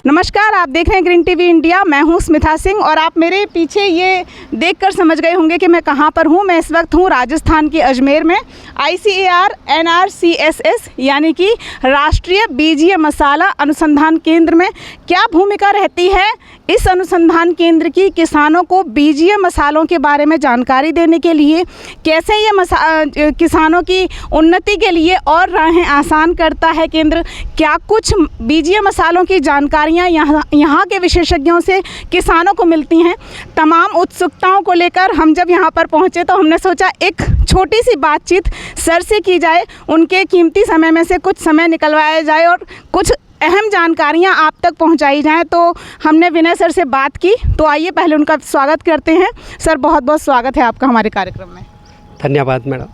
नमस्कार, आप देख रहे हैं ग्रीन टीवी इंडिया। मैं हूं स्मिता सिंह और आप मेरे पीछे ये देखकर समझ गए होंगे कि मैं कहां पर हूं। मैं इस वक्त हूं राजस्थान के अजमेर में। ICAR NRCSS यानी कि राष्ट्रीय बीजीय मसाला अनुसंधान केंद्र में क्या भूमिका रहती है इस अनुसंधान केंद्र की किसानों को बीजीय मसालों के बारे में जानकारी देने के लिए, कैसे ये किसानों की उन्नति के लिए और राहें आसान करता है केंद्र, क्या कुछ बीजीय मसालों की जानकारियाँ यहाँ के विशेषज्ञों से किसानों को मिलती हैं। तमाम उत्सुकताओं को लेकर हम जब यहाँ पर पहुँचे तो हमने सोचा एक छोटी सी बातचीत सर से की जाए, उनके कीमती समय में से कुछ समय निकलवाया जाए और कुछ अहम जानकारियाँ आप तक पहुँचाई जाएँ। तो हमने विनय सर से बात की, तो आइए पहले उनका स्वागत करते हैं। सर, बहुत बहुत स्वागत है आपका हमारे कार्यक्रम में। धन्यवाद मैडम।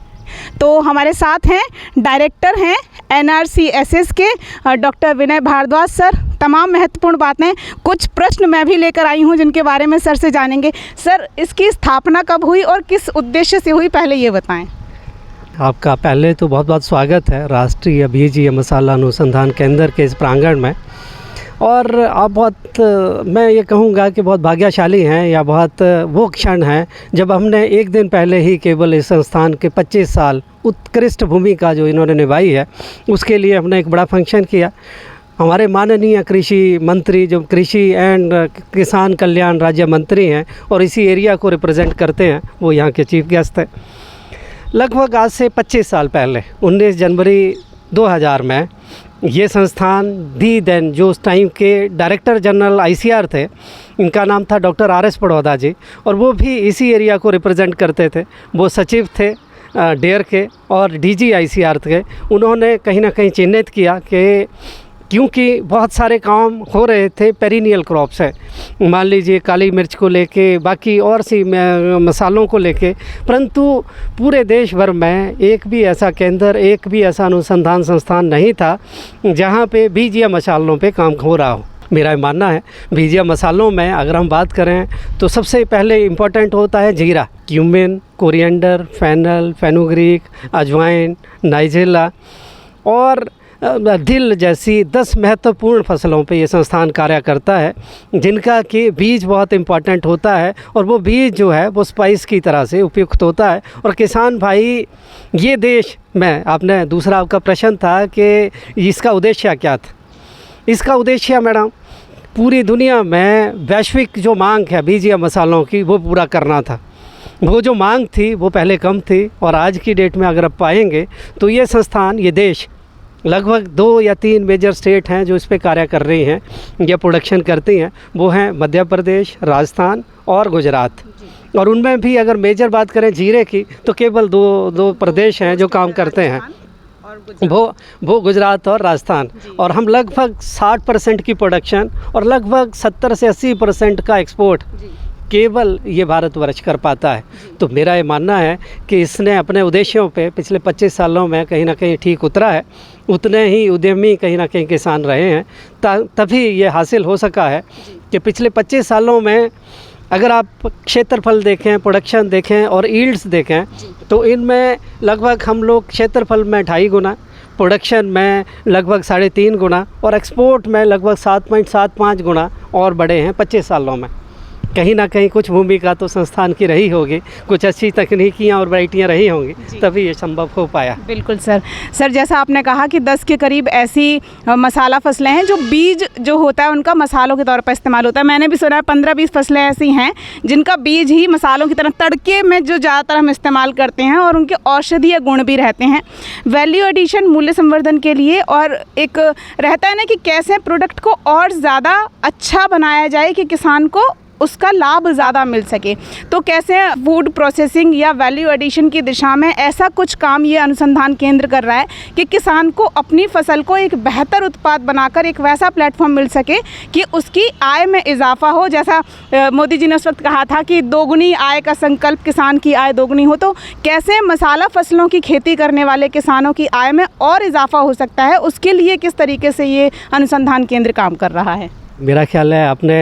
तो हमारे साथ हैं डायरेक्टर हैं NRCSS के डॉक्टर विनय भारद्वाज सर। तमाम महत्वपूर्ण बातें, कुछ प्रश्न मैं भी लेकर आई हूं जिनके बारे में सर से जानेंगे। सर, इसकी स्थापना कब हुई और किस उद्देश्य से हुई, पहले ये बताएं। आपका पहले तो बहुत बहुत स्वागत है राष्ट्रीय बीजीय मसाला अनुसंधान केंद्र के इस प्रांगण में। और आप मैं ये कहूँगा कि बहुत भाग्यशाली हैं, या बहुत वो क्षण है जब हमने एक दिन पहले ही केवल इस संस्थान के 25 साल उत्कृष्ट भूमिका जो इन्होंने निभाई है उसके लिए हमने एक बड़ा फंक्शन किया। हमारे माननीय कृषि मंत्री जो कृषि एंड किसान कल्याण राज्य मंत्री हैं और इसी एरिया को रिप्रेजेंट करते हैं, वो यहाँ के चीफ गेस्ट हैं। लगभग आज से 25 साल पहले 19 जनवरी 2000 में ये संस्थान दी देन जो उस टाइम के डायरेक्टर जनरल ICAR थे, इनका नाम था डॉक्टर RS पड़ौदा जी, और वो भी इसी एरिया को रिप्रेजेंट करते थे। वो सचिव थे डेयर के और DG ICAR थे। उन्होंने कहीं ना कहीं चिन्हित किया कि क्योंकि बहुत सारे काम हो रहे थे पेरिनियल क्रॉप से, मान लीजिए काली मिर्च को लेके, बाकी और सी मसालों को लेके, परंतु पूरे देश भर में एक भी ऐसा केंद्र, एक भी ऐसा अनुसंधान संस्थान नहीं था जहाँ पे बीजीय मसालों पे काम हो रहा हो। मेरा मानना है बीजीय मसालों में अगर हम बात करें तो सबसे पहले इम्पोर्टेंट होता है जीरा, क्यूमिन, कोरिएंडर, फेनल, फेनुग्रीक, अजवाइन, नाइजेला और दिल जैसी 10 महत्वपूर्ण फसलों पे ये संस्थान कार्य करता है, जिनका कि बीज बहुत इम्पॉर्टेंट होता है और वो बीज जो है वो स्पाइस की तरह से उपयुक्त होता है। और किसान भाई ये देश में, आपने दूसरा आपका प्रश्न था कि इसका उद्देश्य क्या था। इसका उद्देश्य मैडम पूरी दुनिया में वैश्विक जो मांग है बीजीय मसालों की वो पूरा करना था। वो जो मांग थी वो पहले कम थी और आज की डेट में अगर आप पाएंगे तो ये संस्थान, ये देश, लगभग 2 या 3 मेजर स्टेट हैं जो इस पे कार्य कर रही हैं या प्रोडक्शन करती हैं। वो हैं मध्य प्रदेश, राजस्थान और गुजरात। और उनमें भी अगर मेजर बात करें जीरे की तो केवल दो प्रदेश हैं जो काम करते हैं, वो गुजरात और राजस्थान। और हम लगभग 60% की प्रोडक्शन और लगभग 70 से 80% का एक्सपोर्ट केवल ये भारतवर्ष कर पाता है। तो मेरा ये मानना है कि इसने अपने उद्देश्यों पे पिछले 25 सालों में कहीं ना कहीं ठीक उतरा है। उतने ही उद्यमी कहीं ना कहीं किसान रहे हैं, तभी ये हासिल हो सका है कि पिछले 25 सालों में अगर आप क्षेत्रफल देखें, प्रोडक्शन देखें और यील्ड्स देखें तो इनमें लगभग हम लोग क्षेत्रफल में 2.5 गुना, प्रोडक्शन में लगभग 3.5 गुना और एक्सपोर्ट में लगभग 7.75 गुना और बढ़े हैं 25 सालों में। कहीं ना कहीं कुछ भूमिका तो संस्थान की रही होगी, कुछ अच्छी तकनीकियाँ और वैरायटियाँ रही होंगी, तभी ये संभव हो पाया। बिल्कुल सर। जैसा आपने कहा कि 10 के करीब ऐसी मसाला फसलें हैं जो बीज जो होता है उनका मसालों के तौर पर इस्तेमाल होता है। मैंने भी सुना है 15-20 फसलें ऐसी हैं जिनका बीज ही मसालों की तरह तड़के में जो ज़्यादातर हम इस्तेमाल करते हैं और उनके औषधीय गुण भी रहते हैं। वैल्यू एडिशन, मूल्य संवर्धन के लिए और एक रहता है ना कि कैसे प्रोडक्ट को और ज़्यादा अच्छा बनाया जाए कि किसान को उसका लाभ ज़्यादा मिल सके। तो कैसे फूड प्रोसेसिंग या वैल्यू एडिशन की दिशा में ऐसा कुछ काम ये अनुसंधान केंद्र कर रहा है कि किसान को अपनी फसल को एक बेहतर उत्पाद बनाकर एक वैसा प्लेटफॉर्म मिल सके कि उसकी आय में इजाफा हो। जैसा मोदी जी ने उस वक्त कहा था कि दोगुनी आय का संकल्प, किसान की आय दोगुनी हो, तो कैसे मसाला फसलों की खेती करने वाले किसानों की आय में और इजाफा हो सकता है, उसके लिए किस तरीके से ये अनुसंधान केंद्र काम कर रहा है। मेरा ख्याल है आपने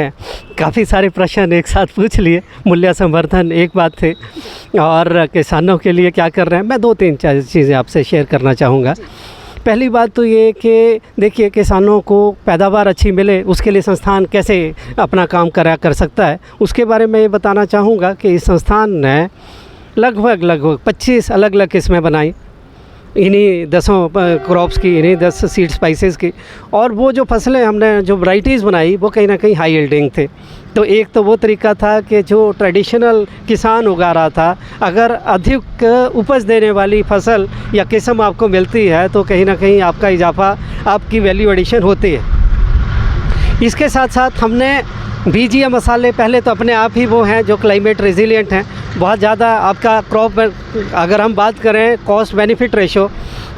काफ़ी सारे प्रश्न एक साथ पूछ लिए। मूल्य संवर्धन एक बात थे और किसानों के लिए क्या कर रहे हैं, मैं 2-3 चीज़ें आपसे शेयर करना चाहूँगा। पहली बात तो ये कि देखिए किसानों को पैदावार अच्छी मिले उसके लिए संस्थान कैसे अपना काम कर सकता है, उसके बारे में ये बताना चाहूँगा कि इस संस्थान ने लगभग 25 अलग अलग किस्में बनाई इन्हीं 10 क्रॉप्स की, इन्हीं 10 सीड स्पाइसेस की। और वो जो फसलें हमने जो वैरायटीज़ बनाई वो कहीं ना कहीं हाई यील्डिंग थे। तो एक तो वो तरीका था कि जो ट्रेडिशनल किसान उगा रहा था, अगर अधिक उपज देने वाली फसल या किस्म आपको मिलती है तो कहीं ना कहीं आपका इजाफा, आपकी वैल्यू एडिशन होती है। इसके साथ साथ हमने बीज या मसाले पहले तो अपने आप ही वो हैं जो क्लाइमेट रेजिलिएंट हैं। बहुत ज़्यादा आपका क्रॉप, अगर हम बात करें कॉस्ट बेनिफिट रेशो,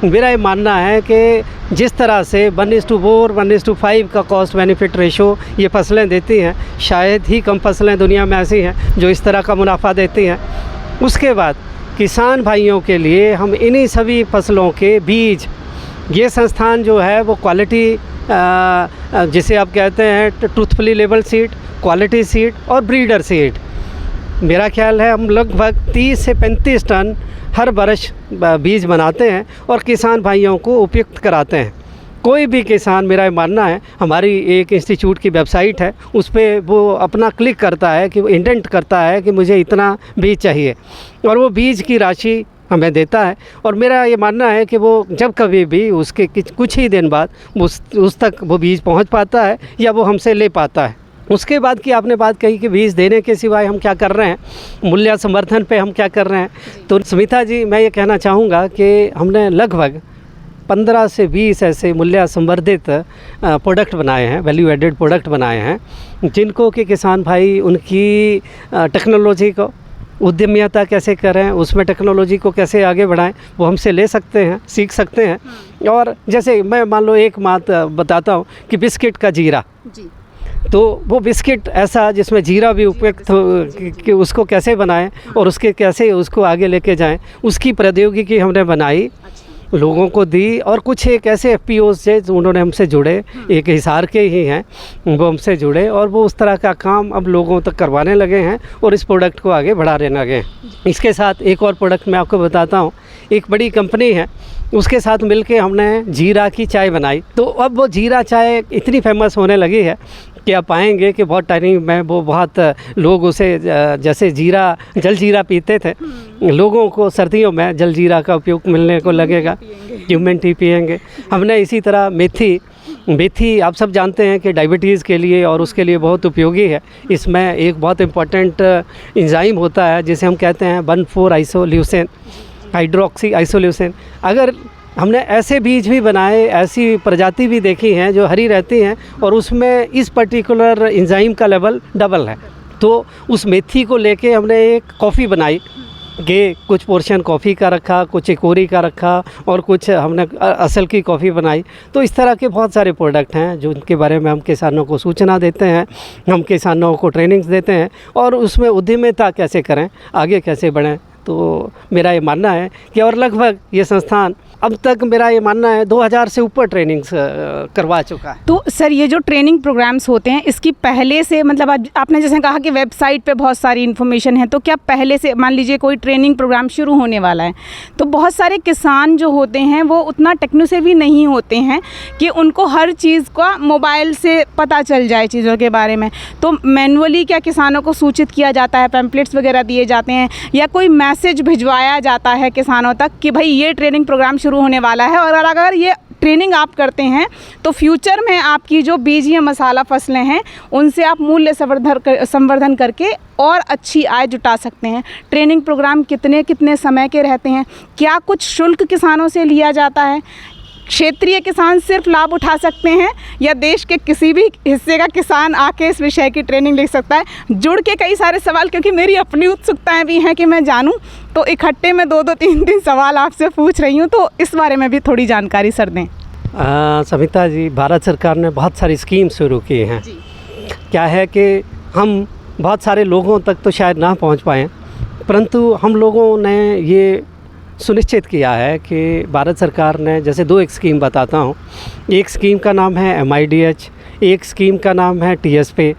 मेरा ये मानना है कि जिस तरह से 1:4, 1:5 का कॉस्ट बेनिफिट रेशो ये फसलें देती हैं, शायद ही कम फसलें दुनिया में ऐसी हैं जो इस तरह का मुनाफा देती हैं। उसके बाद किसान भाइयों के लिए हम इन्हीं सभी फसलों के बीज, ये संस्थान जो है वो क्वालिटी, जिसे आप कहते हैं truthfully label seed, quality seed और ब्रीडर सीड, मेरा ख्याल है हम लगभग 30 से 35 टन हर वर्ष बीज बनाते हैं और किसान भाइयों को उपयुक्त कराते हैं। कोई भी किसान, मेरा मानना है, हमारी एक इंस्टीट्यूट की वेबसाइट है, उस पर वो अपना क्लिक करता है कि वो इंडेंट करता है कि मुझे इतना बीज चाहिए और वो बीज की राशि हमें देता है। और मेरा ये मानना है कि वो जब कभी भी उसके कुछ ही दिन बाद उस तक वो बीज पहुंच पाता है या वो हमसे ले पाता है। उसके बाद की आपने बात कही कि बीज देने के सिवाय हम क्या कर रहे हैं, मूल्य संवर्धन पे हम क्या कर रहे हैं, तो स्मिता जी मैं ये कहना चाहूँगा कि हमने लगभग 15 से 20 ऐसे मूल्य संवर्धित प्रोडक्ट बनाए हैं, वैल्यू एडेड प्रोडक्ट बनाए हैं, जिनको कि किसान भाई उनकी टेक्नोलॉजी को, उद्यमिता कैसे करें, उसमें टेक्नोलॉजी को कैसे आगे बढ़ाएं, वो हमसे ले सकते हैं, सीख सकते हैं। और जैसे मैं मान लो एक बात बताता हूँ कि बिस्किट का जीरा जी, तो वो बिस्किट ऐसा जिसमें जीरा भी उपयुक्त हो कि उसको कैसे बनाएं और उसके कैसे उसको आगे लेके जाएं, उसकी प्रौद्योगिकी हमने बनाई, लोगों को दी। और कुछ एक ऐसे FPOs से उन्होंने हमसे जुड़े, एक हिसार के ही हैं, वो हमसे जुड़े और वो उस तरह का काम अब लोगों तक करवाने लगे हैं और इस प्रोडक्ट को आगे बढ़ाने लगे हैं। इसके साथ एक और प्रोडक्ट मैं आपको बताता हूँ, एक बड़ी कंपनी है, उसके साथ मिलके हमने जीरा की चाय बनाई। तो अब वो जीरा चाय इतनी फेमस होने लगी है कि आप पाएंगे कि बहुत टाइम में वो बहुत लोग उसे, जैसे जीरा, जल जीरा पीते थे, लोगों को सर्दियों में जल जीरा का उपयोग मिलने को लगेगा, ह्यूमन टी पिएंगे। हमने इसी तरह मेथी आप सब जानते हैं कि डायबिटीज़ के लिए और उसके लिए बहुत उपयोगी है। इसमें एक बहुत इम्पोर्टेंट एंजाइम होता है जिसे हम कहते हैं 1,4-आइसोल्यूसिन, हाइड्रोक्सी आइसोल्यूसिन। अगर हमने ऐसे बीज भी बनाए, ऐसी प्रजाति भी देखी हैं जो हरी रहती हैं और उसमें इस पर्टिकुलर एंजाइम का लेवल डबल है। तो उस मेथी को लेके हमने एक कॉफ़ी बनाई कि कुछ पोर्शन कॉफ़ी का रखा, कुछ चिकोरी का रखा और कुछ हमने असल की कॉफ़ी बनाई। तो इस तरह के बहुत सारे प्रोडक्ट हैं जो उनके बारे में हम किसानों को सूचना देते हैं, हम किसानों को ट्रेनिंग्स देते हैं और उसमें उद्यमिता कैसे करें, आगे कैसे बढ़ें। तो मेरा ये मानना है कि और लगभग ये संस्थान अब तक, मेरा ये मानना है, 2000 से ऊपर ट्रेनिंग्स करवा चुका है। तो सर ये जो ट्रेनिंग प्रोग्राम्स होते हैं, इसकी पहले से, मतलब आपने जैसे कहा कि वेबसाइट पे बहुत सारी इन्फॉर्मेशन है, तो क्या पहले से, मान लीजिए कोई ट्रेनिंग प्रोग्राम शुरू होने वाला है, तो बहुत सारे किसान जो होते हैं वो उतना टेक्नोसेवी नहीं होते हैं कि उनको हर चीज़ का मोबाइल से पता चल जाए चीज़ों के बारे में, तो मैनुअली क्या किसानों को सूचित किया जाता है, पैम्पलेट्स वगैरह दिए जाते हैं या कोई मैसेज भिजवाया जाता है किसानों तक कि भाई ये ट्रेनिंग प्रोग्राम शुरू होने वाला है और अगर ये ट्रेनिंग आप करते हैं तो फ्यूचर में आपकी जो बीज या मसाला फसलें हैं उनसे आप मूल्य संवर्धन करके और अच्छी आय जुटा सकते हैं। ट्रेनिंग प्रोग्राम कितने समय के रहते हैं, क्या कुछ शुल्क किसानों से लिया जाता है, क्षेत्रीय किसान सिर्फ लाभ उठा सकते हैं या देश के किसी भी हिस्से का किसान आके इस विषय की ट्रेनिंग ले सकता है? जुड़ के कई सारे सवाल, क्योंकि मेरी अपनी उत्सुकताएं भी हैं कि मैं जानूं, तो इकट्ठे में 2-2, 3-3 सवाल आपसे पूछ रही हूं, तो इस बारे में भी थोड़ी जानकारी सर दें। सविता जी, भारत सरकार ने बहुत सारी स्कीम शुरू की हैं। क्या है कि हम बहुत सारे लोगों तक तो शायद ना पहुँच पाएँ, परंतु हम लोगों ने ये सुनिश्चित किया है कि भारत सरकार ने, जैसे 2 एक स्कीम बताता हूँ। एक स्कीम का नाम है MIDH, एक स्कीम का नाम है TSP,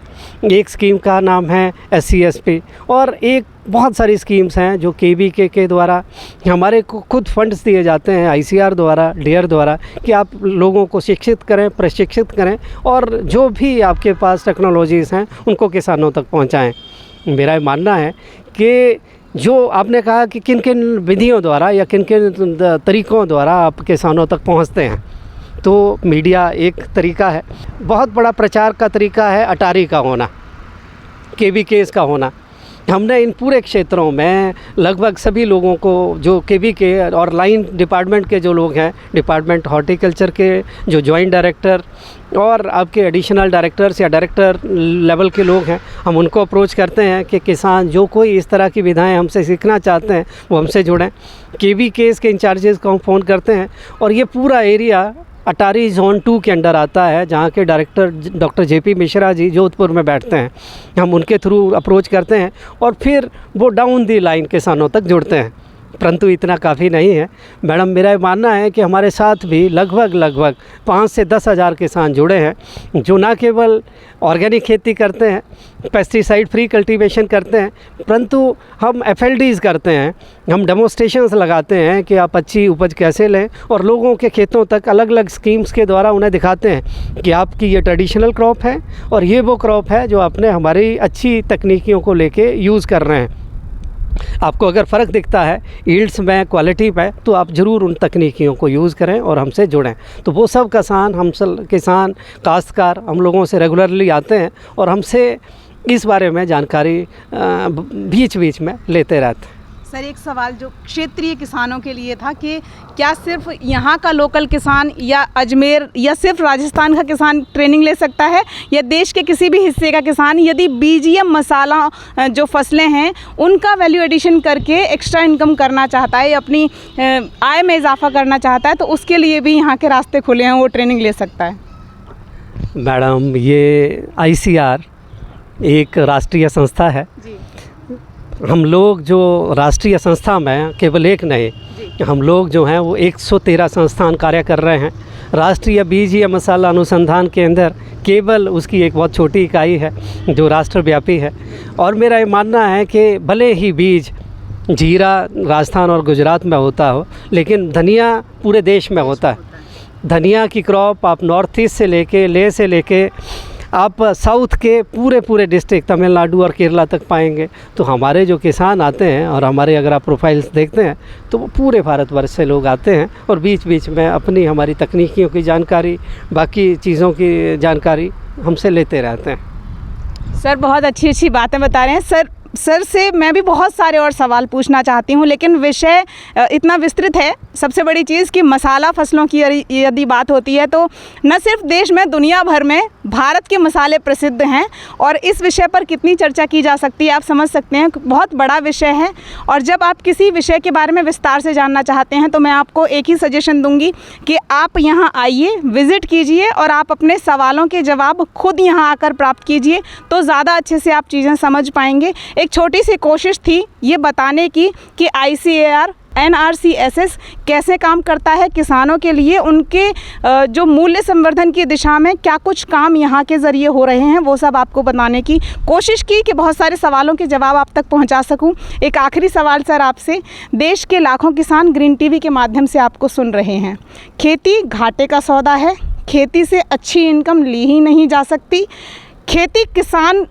एक स्कीम का नाम है SCSP और एक बहुत सारी स्कीम्स हैं जो केवीके के द्वारा हमारे को खुद फंड्स दिए जाते हैं, आईसीआर द्वारा, डेयर द्वारा, कि आप लोगों को शिक्षित करें, प्रशिक्षित करें और जो भी आपके पास टेक्नोलॉजीज़ हैं उनको किसानों तक पहुंचाएं। मेरा ये मानना है कि जो आपने कहा कि किन किन विधियों द्वारा या किन किन तरीक़ों द्वारा आप किसानों तक पहुंचते हैं, तो मीडिया एक तरीका है। बहुत बड़ा प्रचार का तरीका है अटारी का होना, केवीकेस का होना। हमने इन पूरे क्षेत्रों में लगभग सभी लोगों को, जो केवीके और लाइन डिपार्टमेंट के जो लोग हैं, डिपार्टमेंट हॉर्टिकल्चर के जो जॉइंट डायरेक्टर और आपके एडिशनल डायरेक्टर्स या डायरेक्टर लेवल के लोग हैं, हम उनको अप्रोच करते हैं कि किसान जो कोई इस तरह की विधाएं हमसे सीखना चाहते हैं वो हमसे जुड़ें। केवीकेस के इंचार्जेस को हम फ़ोन करते हैं और ये पूरा एरिया अटारी जोन 2 के अंडर आता है, जहाँ के director doctor JP Mishra ji Jodhpur में बैठते हैं। हम उनके थ्रू अप्रोच करते हैं और फिर वो डाउन दी लाइन किसानों तक जुड़ते हैं। परंतु इतना काफ़ी नहीं है मैडम, मेरा ये मानना है कि हमारे साथ भी लगभग 5 से 10 हज़ार किसान जुड़े हैं जो ना केवल ऑर्गेनिक खेती करते हैं, पेस्टिसाइड फ्री कल्टीवेशन करते हैं, परंतु हम FLDs करते हैं, हम डेमोस्ट्रेशंस लगाते हैं कि आप अच्छी उपज कैसे लें और लोगों के खेतों तक अलग अलग स्कीम्स के द्वारा उन्हें दिखाते हैं कि आपकी ये ट्रेडिशनल क्रॉप है और ये वो क्रॉप है जो आपने हमारी अच्छी तकनीकियों को लेके यूज़ कर रहे हैं। आपको अगर फ़र्क दिखता है यील्ड्स में, क्वालिटी में, तो आप ज़रूर उन तकनीकियों को यूज़ करें और हमसे जुड़ें। तो वो सब किसान काश्तकार हम लोगों से रेगुलरली आते हैं और हमसे इस बारे में जानकारी बीच बीच में लेते रहते हैं। सर, एक सवाल जो क्षेत्रीय किसानों के लिए था कि क्या सिर्फ यहाँ का लोकल किसान या अजमेर या सिर्फ राजस्थान का किसान ट्रेनिंग ले सकता है, या देश के किसी भी हिस्से का किसान यदि BGM मसाला जो फसलें हैं उनका वैल्यू एडिशन करके एक्स्ट्रा इनकम करना चाहता है, अपनी आय में इजाफा करना चाहता है, तो उसके लिए भी यहाँ के रास्ते खुले हैं, वो ट्रेनिंग ले सकता है? मैडम, ये ICR एक राष्ट्रीय संस्था है जी। हम लोग जो राष्ट्रीय संस्था में केवल एक नहीं, हम लोग जो हैं वो 113 संस्थान कार्य कर रहे हैं। राष्ट्रीय बीज या मसाला अनुसंधान केंद्र केवल उसकी एक बहुत छोटी इकाई है जो राष्ट्रव्यापी है। और मेरा ये मानना है कि भले ही बीज जीरा राजस्थान और गुजरात में होता हो, लेकिन धनिया पूरे देश में होता है। धनिया की क्रॉप आप नॉर्थ ईस्ट से लेके लेह से लेके आप साउथ के पूरे डिस्ट्रिक्ट तमिलनाडु और केरला तक पाएंगे। तो हमारे जो किसान आते हैं और हमारे अगर आप प्रोफाइल्स देखते हैं तो वो पूरे भारतवर्ष से लोग आते हैं और बीच बीच में अपनी हमारी तकनीकियों की जानकारी, बाकी चीज़ों की जानकारी हमसे लेते रहते हैं। सर, बहुत अच्छी बातें बता रहे हैं। सर से मैं भी बहुत सारे और सवाल पूछना चाहती हूँ, लेकिन विषय इतना विस्तृत है। सबसे बड़ी चीज़ कि मसाला फसलों की यदि बात होती है तो न सिर्फ देश में, दुनिया भर में भारत के मसाले प्रसिद्ध हैं और इस विषय पर कितनी चर्चा की जा सकती है आप समझ सकते हैं, बहुत बड़ा विषय है। और जब आप किसी विषय के बारे में विस्तार से जानना चाहते हैं तो मैं आपको एक ही सजेशन दूंगी कि आप यहाँ आइए, विज़िट कीजिए और आप अपने सवालों के जवाब खुद यहाँ आकर प्राप्त कीजिए, तो ज़्यादा अच्छे से आप चीज़ें समझ पाएंगे। एक छोटी सी कोशिश थी ये बताने की कि ICAR NRCSS कैसे काम करता है किसानों के लिए, उनके जो मूल्य संवर्धन की दिशा में क्या कुछ काम यहाँ के ज़रिए हो रहे हैं, वो सब आपको बताने की कोशिश की कि बहुत सारे सवालों के जवाब आप तक पहुँचा सकूँ। एक आखिरी सवाल सर आपसे, देश के लाखों किसान ग्रीन टीवी के माध्यम से आपको सुन रहे हैं। खेती घाटे का सौदा है, खेती से अच्छी इनकम ली ही नहीं जा सकती। खेती किसान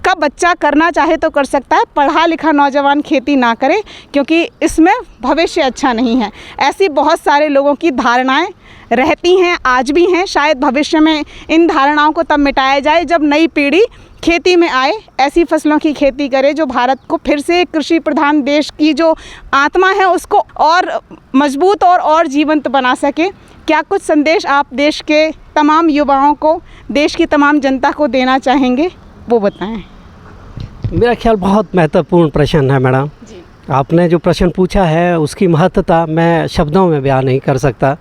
का बच्चा करना चाहे तो कर सकता है, पढ़ा लिखा नौजवान खेती ना करे क्योंकि इसमें भविष्य अच्छा नहीं है। ऐसी बहुत सारे लोगों की धारणाएं रहती हैं, आज भी हैं। शायद भविष्य में इन धारणाओं को तब मिटाया जाए जब नई पीढ़ी खेती में आए, ऐसी फसलों की खेती करे जो भारत को फिर से कृषि प्रधान देश की जो आत्मा है उसको और मजबूत और जीवंत बना सके। क्या कुछ संदेश आप देश के तमाम युवाओं को, देश की तमाम जनता को देना चाहेंगे, वो बताएं। मेरा ख्याल बहुत महत्वपूर्ण प्रश्न है मैडम जी। आपने जो प्रश्न पूछा है उसकी महत्वता मैं शब्दों में बयान नहीं कर सकता।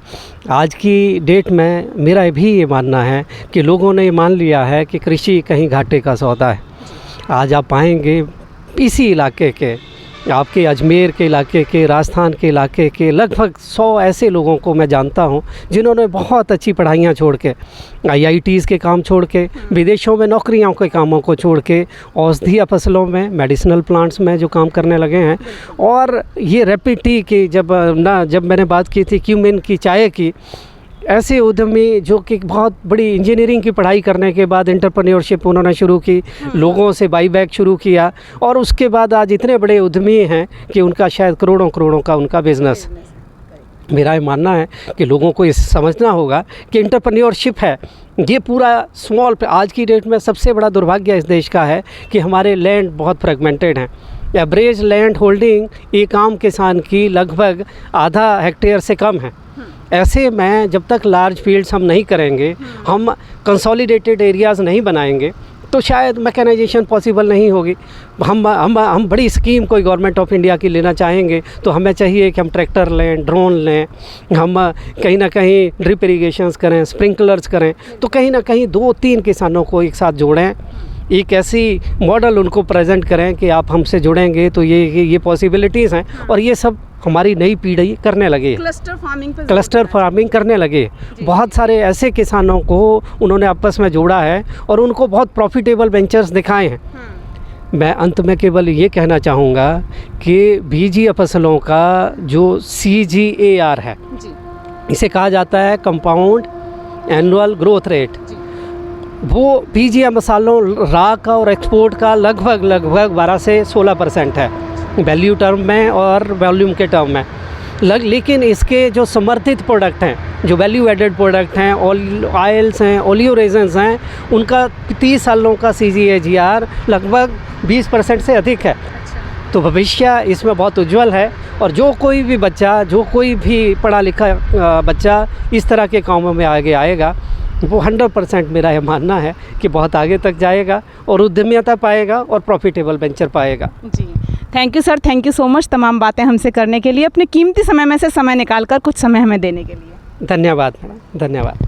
आज की डेट में मेरा भी ये मानना है कि लोगों ने ये मान लिया है कि कृषि कहीं घाटे का सौदा है। आज आप पाएंगे इसी इलाके के आपके अजमेर के इलाके के, राजस्थान के इलाके के लगभग 100 ऐसे लोगों को मैं जानता हूँ जिन्होंने बहुत अच्छी पढ़ाइयाँ छोड़ के, IITs के काम छोड़ के, विदेशों में नौकरियों के कामों को छोड़ के औषधीय फसलों में, मेडिसिनल प्लांट्स में जो काम करने लगे हैं। और ये रैपिड टी की जब मैंने बात की थी क्यूमिन की, चाय की, ऐसे उद्यमी जो कि बहुत बड़ी इंजीनियरिंग की पढ़ाई करने के बाद एंटरप्रेन्योरशिप उन्होंने शुरू की, लोगों से बाईबैक शुरू किया और उसके बाद आज इतने बड़े उद्यमी हैं कि उनका शायद करोड़ों का उनका बिज़नेस। मेरा ये मानना है कि लोगों को ये समझना होगा कि एंटरप्रेन्योरशिप है ये पूरा स्मॉल पे। आज की डेट में सबसे बड़ा दुर्भाग्य इस देश का है कि हमारे लैंड बहुत फ्रेगमेंटेड हैं। एवरेज लैंड होल्डिंग एक आम किसान की लगभग आधा हेक्टेयर से कम है। ऐसे में जब तक लार्ज फील्ड्स हम नहीं करेंगे, हम कंसोलिडेटेड एरियाज़ नहीं बनाएंगे, तो शायद मैकेनाइजेशन पॉसिबल नहीं होगी। हम बड़ी स्कीम कोई गवर्नमेंट ऑफ इंडिया की लेना चाहेंगे तो हमें चाहिए कि हम ट्रैक्टर लें, ड्रोन लें, हम कहीं ना कहीं ड्रिप इरीगेशंस करें, स्प्रिंकलर्स करें, तो कहीं ना कहीं 2-3 किसानों को एक साथ जोड़ें, एक ऐसी मॉडल उनको प्रेजेंट करें कि आप हमसे जुड़ेंगे तो ये पॉसिबिलिटीज़ हैं। और ये सब हमारी नई पीढ़ी करने लगे, क्लस्टर फार्मिंग करने लगे। बहुत सारे ऐसे किसानों को उन्होंने आपस में जोड़ा है और उनको बहुत प्रॉफिटेबल वेंचर्स दिखाए हैं। मैं अंत में केवल ये कहना चाहूँगा कि बीजीय फसलों का जो CGAR है, इसे कहा जाता है कंपाउंड एनुअल ग्रोथ रेट, वो बीजीय मसालों रा का और एक्सपोर्ट का लगभग 12 से 16% है वैल्यू टर्म में और वॉल्यूम के टर्म में। लेकिन इसके जो समर्थित प्रोडक्ट हैं, जो वैल्यू एडेड प्रोडक्ट हैं, ऑयल्स हैं, ओलियो रेजन्स हैं, उनका 30 सालों का CGAR लगभग 20% से अधिक है। तो भविष्य इसमें बहुत उज्जवल है और जो कोई भी बच्चा, जो कोई भी पढ़ा लिखा बच्चा इस तरह के कामों में आगे आएगा, वो 100% मेरा यह मानना है कि बहुत आगे तक जाएगा और उद्यमिता पाएगा और प्रॉफिटेबल वेंचर पाएगा। जी, thank you sir, thank you so much तमाम बातें हमसे करने के लिए, अपने कीमती समय में से समय निकाल कर कुछ समय हमें देने के लिए। धन्यवाद मैडम, धन्यवाद।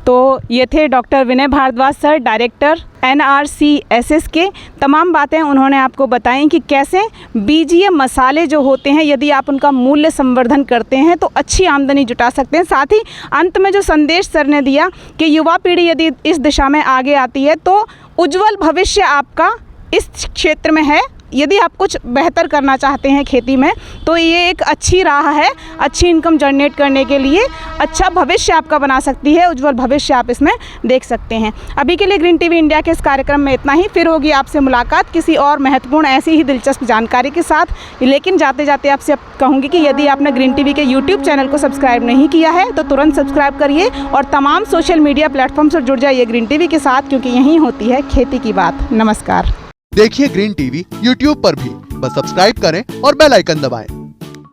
तो ये थे डॉक्टर विनय भारद्वाज सर, डायरेक्टर NRCSS के। तमाम बातें उन्होंने आपको बताई कि कैसे बीजीय मसाले जो होते हैं, यदि आप उनका मूल्य संवर्धन करते हैं तो अच्छी आमदनी जुटा सकते हैं। साथ ही अंत में जो संदेश सर ने दिया कि युवा पीढ़ी यदि इस दिशा में आगे आती है तो उज्जवल भविष्य आपका इस क्षेत्र में है। यदि आप कुछ बेहतर करना चाहते हैं खेती में तो ये एक अच्छी राह है, अच्छी इनकम जनरेट करने के लिए अच्छा भविष्य आपका बना सकती है, उज्जवल भविष्य आप इसमें देख सकते हैं। अभी के लिए ग्रीन टीवी इंडिया के इस कार्यक्रम में इतना ही। फिर होगी आपसे मुलाकात किसी और महत्वपूर्ण ऐसी ही दिलचस्प जानकारी के साथ। लेकिन जाते जाते आपसे कहूँगी कि यदि आपने ग्रीन टीवी के यूट्यूब चैनल को सब्सक्राइब नहीं किया है तो तुरंत सब्सक्राइब करिए और तमाम सोशल मीडिया प्लेटफॉर्म से जुड़ जाइए ग्रीन टीवी के साथ, क्योंकि यहीं होती है खेती की बात। नमस्कार। देखिए ग्रीन टीवी यूट्यूब पर भी, बस सब्सक्राइब करें और बेल आइकन दबाएं।